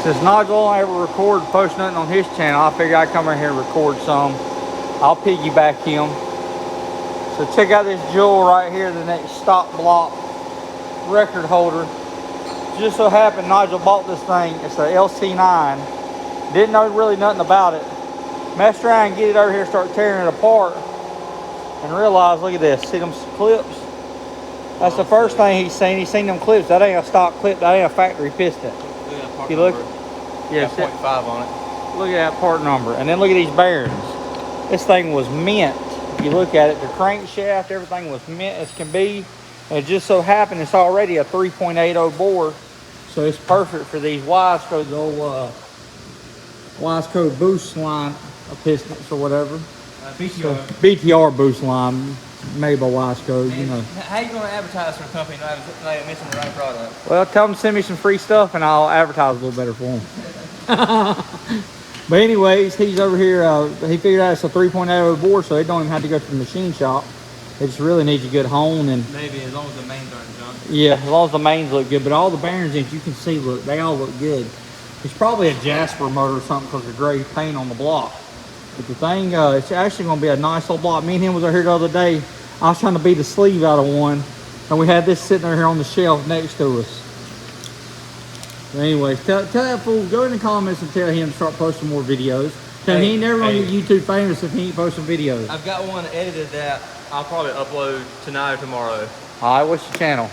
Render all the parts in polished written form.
Since Nigel don't ever record and post nothing on his channel, I figured I'd come in here and record some. I'll piggyback him. So check out this jewel right here, the next stop block record holder. Just so happened Nigel bought this thing. It's a LC9. Didn't know really nothing about it. Messed around and get it over here, start tearing it apart, and realized, look at this, see them clips? That's the first thing he's seen. He's seen them clips. That ain't a stock clip. That ain't a factory piston. Look You look? Yeah, 0.5 on it. Look at that part number. And then look at these bearings. This thing was mint. If you look at it, the crankshaft, everything was mint as can be. And it just so happened it's already a 3.80 bore. So it's perfect for these Wiseco, the old Wiseco boost line pistons or whatever. BTR. So, BTR boost line, made by Wiseco, you know. How you going to advertise for a company not missing the right product? Well, tell them to send me some free stuff and I'll advertise a little better for them. But anyways, he's over here, he figured out it's a 3.80 bore, so it don't even have to go to the machine shop. It just really needs a good hone. And maybe as long as the mains aren't junk. yeah, as long as the mains look good. But all the bearings, as you can see, look, they all look good. It's probably a Jasper motor or something because of the gray paint on the block. But the thing, it's actually going to be a nice little block. Me and him was over here the other day. I was trying to beat the sleeve out of one, and we had this sitting over here on the shelf next to us. But anyways, tell that fool, go in the comments and tell him to start posting more videos. Tell him he ain't never going to get YouTube famous if he ain't posting videos. I've got one edited that I'll probably upload tonight or tomorrow. All right, what's your channel?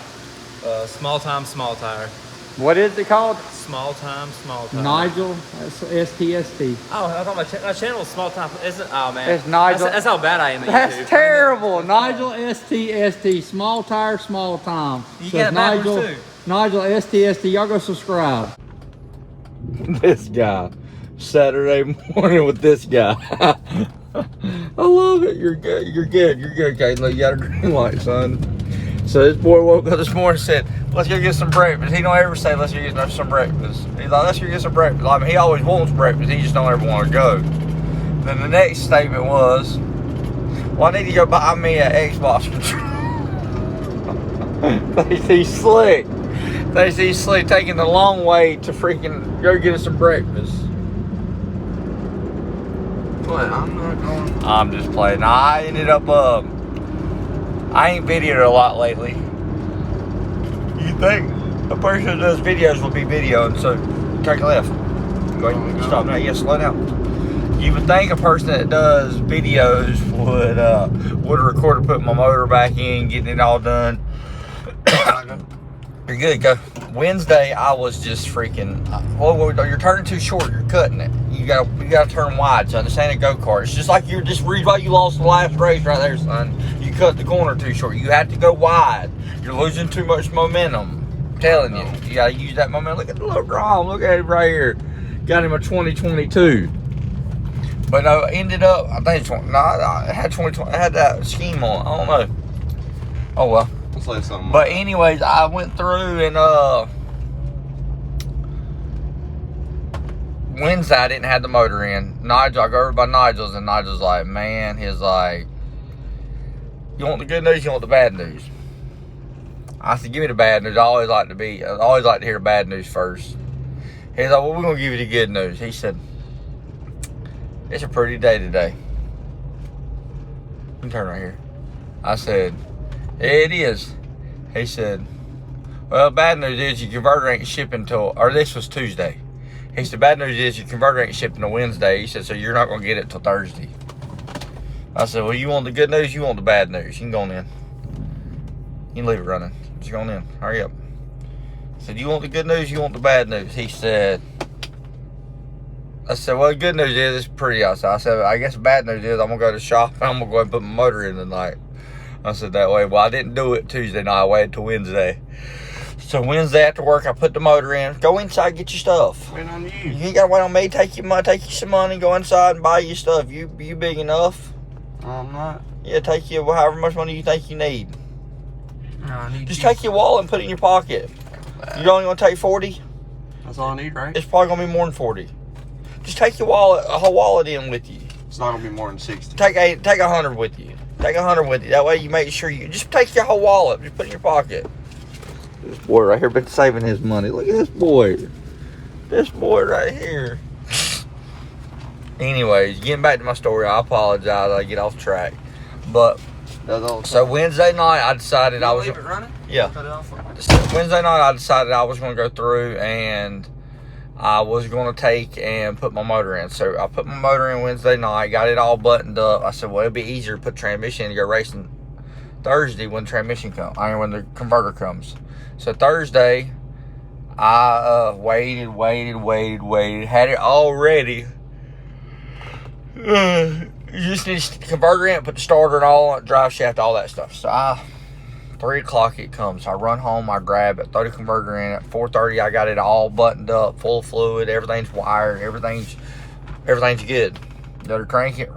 Small Time, Small Tire. What is it called? Small Time, Small Tire. Nigel, STST. Oh, I thought my channel was Small Time. Isn't? Oh man, It's Nigel. That's how bad I am at That's YouTube. terrible. Nigel, STST, small tire, small time. You So got it backwards Nigel, too. Nigel, STST. Y'all go subscribe. This guy. Saturday morning with this guy. I love it. You're good. You're good. You're good, Kate. Look, you got a green light, son. So this boy woke up this morning and said, let's go get some breakfast. He don't ever say, let's go get some breakfast. He's like, let's go get some breakfast. I mean, he always wants breakfast. He just don't ever want to go. Then the next statement was, well, I need to go buy me an Xbox controller. They see Slick. They see Slick taking the long way to freaking go get us some breakfast. What? I'm not going. I'm just playing. I ended up, I ain't videoed a lot lately. You think a person that does videos will be videoing, so take a left. Go ahead, stop now. Yes, slow down. You would think a person that does videos would record and put my motor back in, getting it all done. You're good, go. Wednesday, I was just freaking, you're turning too short, you're cutting it. You gotta turn wide, son. This ain't a go-kart. It's just like you're just why you lost the last race right there, son. You cut the corner too short. You have to go wide. You're losing too much momentum. I'm telling you, you gotta use that momentum. Look at the little grom. Look at it right here. Got him a 2022. But no, ended up, I think I had 2020. I had that scheme on. I don't know. Oh well. But anyways, I went through and Wednesday I didn't have the motor in. Nigel, I go over by Nigel's and Nigel's like, man, he's like, you want the good news, you want the bad news? I said, give me the bad news. I always like to hear the bad news first. He's like, well, we're gonna give you the good news. He said, it's a pretty day today. You can turn right here. I said, it is. He said, well, bad news is your converter ain't shipping till, or this was Tuesday. He said, bad news is your converter ain't shipping till Wednesday. He said, so you're not going to get it till Thursday. I said, well, you want the good news, you want the bad news. You can go on in. You can leave it running. Just go on in. Hurry up. I said, you want the good news, you want the bad news. He said, I said, well, the good news is it's pretty outside. I said, I guess the bad news is I'm going to go to the shop and I'm going to go ahead and put my motor in tonight. I said that way. Well, I didn't do it Tuesday night. I waited till Wednesday. So Wednesday after work, I put the motor in. Go inside, get your stuff. Wait on you. You ain't got to wait on me. Take you some money. Go inside and buy your stuff. You big enough? I'm not. Yeah, take you however much money you think you need. No, I need. Just take your wallet and put it in your pocket. You only gonna take 40? That's all I need, right? It's probably gonna be more than 40. Just take your wallet, a whole wallet in with you. It's not gonna be more than 60. Take 100 with you. Take 100 with you. That way you make sure you just take your whole wallet. Just put it in your pocket. This boy right here been saving his money. Look at this boy. This boy right here. Anyways, getting back to my story, I apologize. I get off track. But, so Wednesday night, I decided I was... leave it running? Yeah. Cut it off. Wednesday night, I decided I was going to go through and I was going to take and put my motor in. So I put my motor in Wednesday night, got it all buttoned up. I said, well, it'd be easier to put transmission in and go racing Thursday when the transmission comes. I mean, when the converter comes. So Thursday, I waited, had it all ready. You just need the converter in, put the starter and all on, drive shaft, all that stuff. So 3 o'clock it comes. I run home, I grab it, throw the converter in. At 4:30, I got it all buttoned up, full of fluid, everything's wired, everything's good. Go to crank it.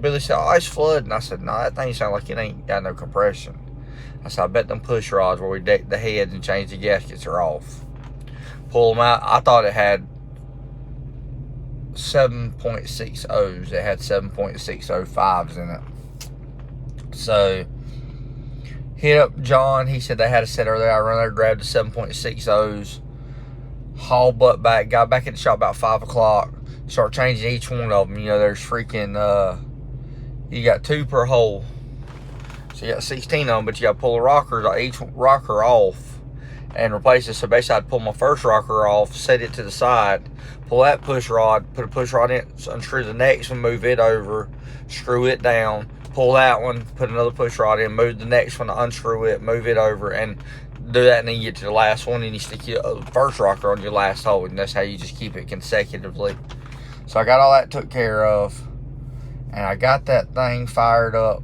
Billy said, oh, it's flooding. I said, no, that thing sounds like it ain't got no compression. I said, I bet them push rods where we deck the heads and change the gaskets are off. Pull them out. I thought it had 7.6 O's. It had 7.605s in it. So, hit up John. He said they had a set earlier. I run there, grabbed the 7.6 O's, haul butt back, got back in the shop about 5 o'clock, start changing each one of them. You know, there's freaking, you got 2 per hole. So you got 16 of them, but you got to pull the rockers, each rocker off and replace it. So basically I'd pull my first rocker off, set it to the side, pull that push rod, put a push rod in, unscrew the next one, move it over, screw it down, pull that one, put another push rod in, move the next one, unscrew it, move it over, and do that, and then you get to the last one, and you stick your first rocker on your last hole, and that's how you just keep it consecutively. So I got all that took care of, and I got that thing fired up,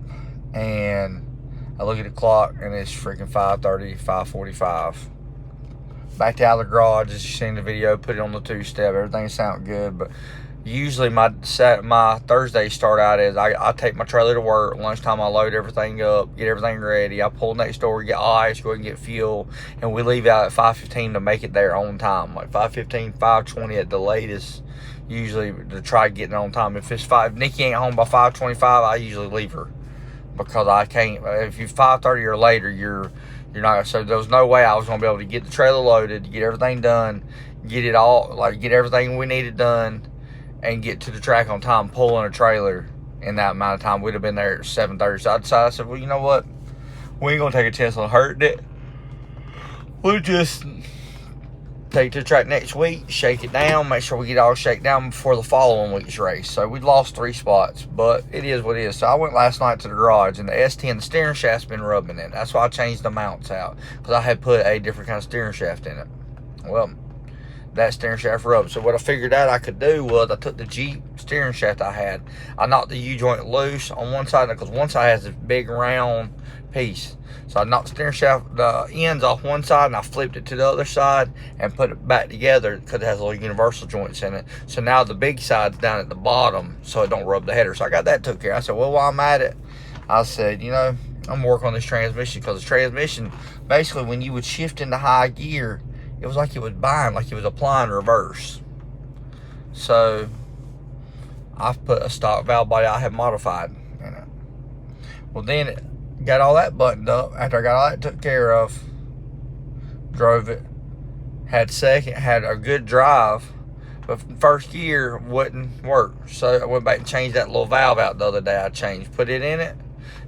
and I look at the clock, and it's freaking 5:30, 5:45. Back out of the garage, as you seen the video, put it on the 2-step. Everything sounded good, but usually my Thursday start out is I take my trailer to work. Lunchtime I load everything up, get everything ready. I pull next door, get ice, go ahead and get fuel, and we leave out at 5:15 to make it there on time. Like 5:15, 5:20 at the latest, usually to try getting on time. If Nikki ain't home by 5:25, I usually leave her because I can't. If you're 5:30 or later, you're not. So there was no way I was gonna be able to get the trailer loaded, get everything done, get everything we needed done, and get to the track on time, pulling a trailer in that amount of time. We'd have been there at 7:30. So I decided, I said, well, you know what? We ain't going to take a chance on hurting it. We'll just take it to the track next week, shake it down, make sure we get it all shaken down before the following week's race. So we lost 3 spots, but it is what it is. So I went last night to the garage, and the S10, the steering shaft's been rubbing it. That's why I changed the mounts out, because I had put a different kind of steering shaft in it. Well, that steering shaft rubbed. So what I figured out I could do was I took the Jeep steering shaft I had. I knocked the U-joint loose on one side, because one side has this big round piece. So I knocked the steering shaft, the ends off one side, and I flipped it to the other side and put it back together because it has little universal joints in it. So now the big side's down at the bottom so it don't rub the header. So I got that took care of. I said, well, while I'm at it, I said, you know, I'm working on this transmission, because the transmission, basically when you would shift into high gear, it was like it was bind, like it was applying reverse. So I've put a stock valve body I have modified in it. Well, then got all that buttoned up. After I got all that took care of, drove it, had a good drive, but first gear wouldn't work. So I went back and changed that little valve out the other day. I changed, put it in it.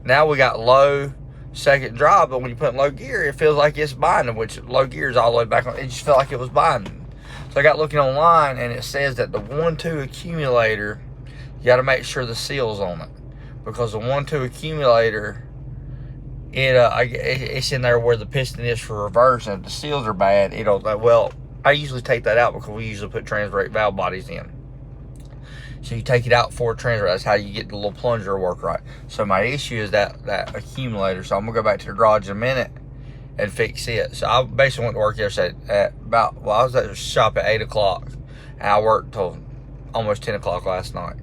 Now we got low second drive, but when you put in low gear, it feels like it's binding, which low gear is all the way back on. It just felt like it was binding. So I got looking online, and it says that the 1-2 accumulator, you got to make sure the seal's on it, because the 1-2 accumulator, it's in there where the piston is for reverse, and if the seals are bad, well, I usually take that out because we usually put trans-brake valve bodies in. So you take it out for a trans-brake. That's how you get the little plunger to work right. So my issue is that accumulator. So I'm gonna go back to the garage in a minute and fix it. So I basically went to work yesterday I was at the shop at 8 o'clock, and I worked till almost 10 o'clock last night.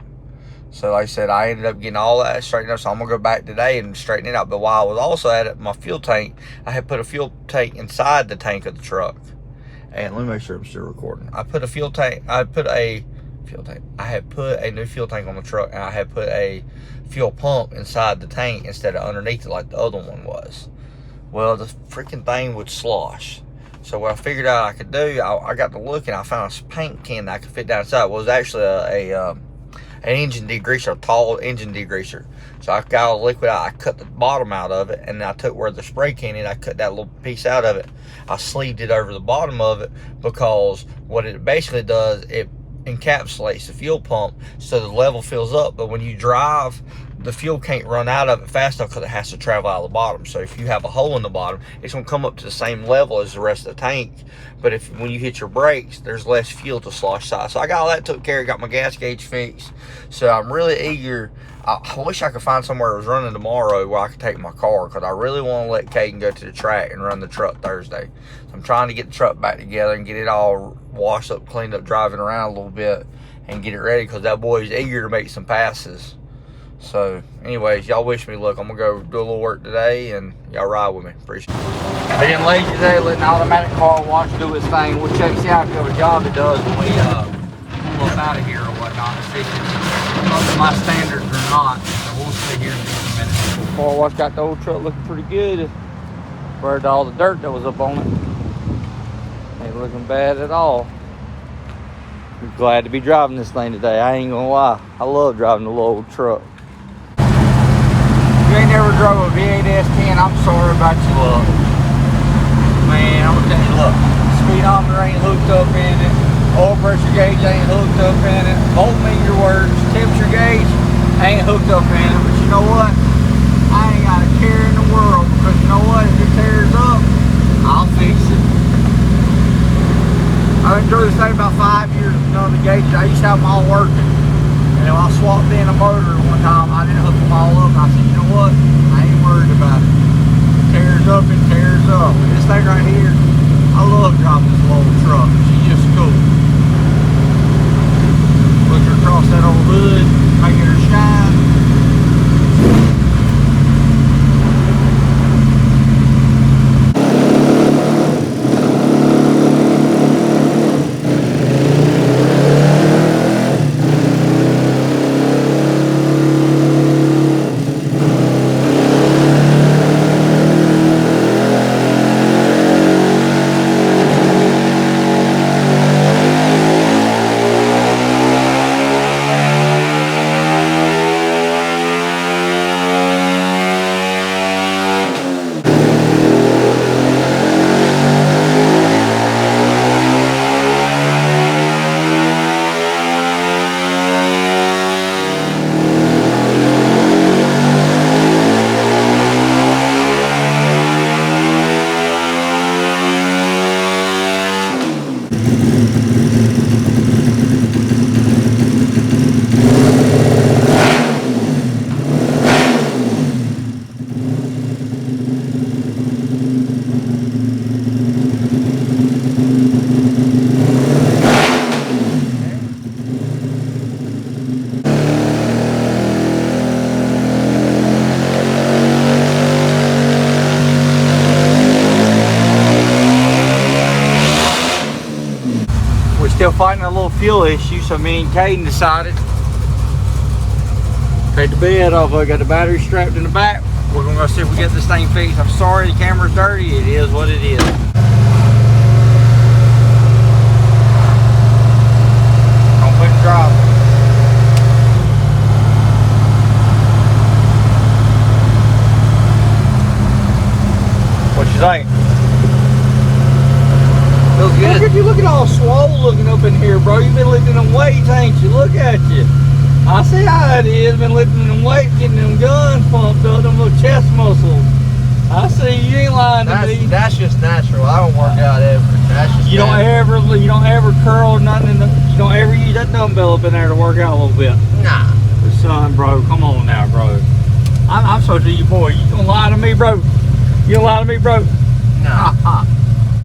So like I said, I ended up getting all that straightened up. So I'm gonna go back today and straighten it out. But while I was also at it, my fuel tank, I had put a fuel tank inside the tank of the truck. And let me make sure I'm still recording. I put a fuel tank. I had put a new fuel tank on the truck, and I had put a fuel pump inside the tank instead of underneath it like the other one was. Well, the freaking thing would slosh. So what I figured out I could do, I got to looking, I found a paint can that I could fit down inside. Well, it was actually an engine degreaser, a tall engine degreaser. So I got all the liquid out, I cut the bottom out of it, and I took where the spray can is, I cut that little piece out of it. I sleeved it over the bottom of it, because what it basically does, it encapsulates the fuel pump so the level fills up, but when you drive, the fuel can't run out of it fast enough because it has to travel out of the bottom. So if you have a hole in the bottom, it's going to come up to the same level as the rest of the tank. But when you hit your brakes, there's less fuel to slosh side. So I got all that took care of, got my gas gauge fixed. So I'm really eager. I wish I could find somewhere that was running tomorrow where I could take my car, because I really want to let Caden go to the track and run the truck Thursday. So I'm trying to get the truck back together and get it all washed up, cleaned up, driving around a little bit, and get it ready, because that boy's eager to make some passes. So anyways, y'all wish me luck. I'm gonna go do a little work today, and y'all ride with me. Appreciate it. Being lazy today, letting the automatic car wash do its thing. We'll check, see how good of a job it does when we pull up out of here or whatnot, and see if it's up to my standards or not. So we'll see here in just a minute. Car wash got the old truck looking pretty good. Compared to all the dirt that was up on it, ain't looking bad at all. I'm glad to be driving this thing today. I ain't gonna lie, I love driving the little old truck. If you ain't never drove a V8 S10, I'm sorry about your luck. Man, I'm gonna tell you, look, speedometer ain't hooked up in it, oil pressure gauge ain't hooked up in it, voltmeter works, temperature gauge ain't hooked up in it, but you know what? I ain't got a care in the world, because you know what? If it tears up, I'll fix it. I've been through this thing about 5 years with none of the gauges. I used to have them all working. And when I swapped in a motor one time, I didn't hook them all up. And I said, you know what? I ain't worried about it. It tears up, it tears up. And this thing right here, I love driving this little truck. She's just cool. Look her across that old hood, making her shine. Still fighting a little fuel issue, so me and Caden decided take the bed off. I got the battery strapped in the back. We're gonna go see if we get this thing fixed. I'm sorry the camera's dirty. It is what it is. Don't put it drop. What you think? Feels good. Look at you, looking all swole looking up in here, bro. You've been lifting them weights, ain't you? Look at you. I see how it is. Been lifting them weights, getting them guns pumped up, them little chest muscles. I see you ain't lying to me. That's just natural. I don't work out ever. That's just you don't ever curl nothing. You don't ever use that dumbbell up in there to work out a little bit. Nah. Son, bro, come on now, bro. I'm so to you, boy. You gonna lie to me, bro? You gonna lie to me, bro? Nah.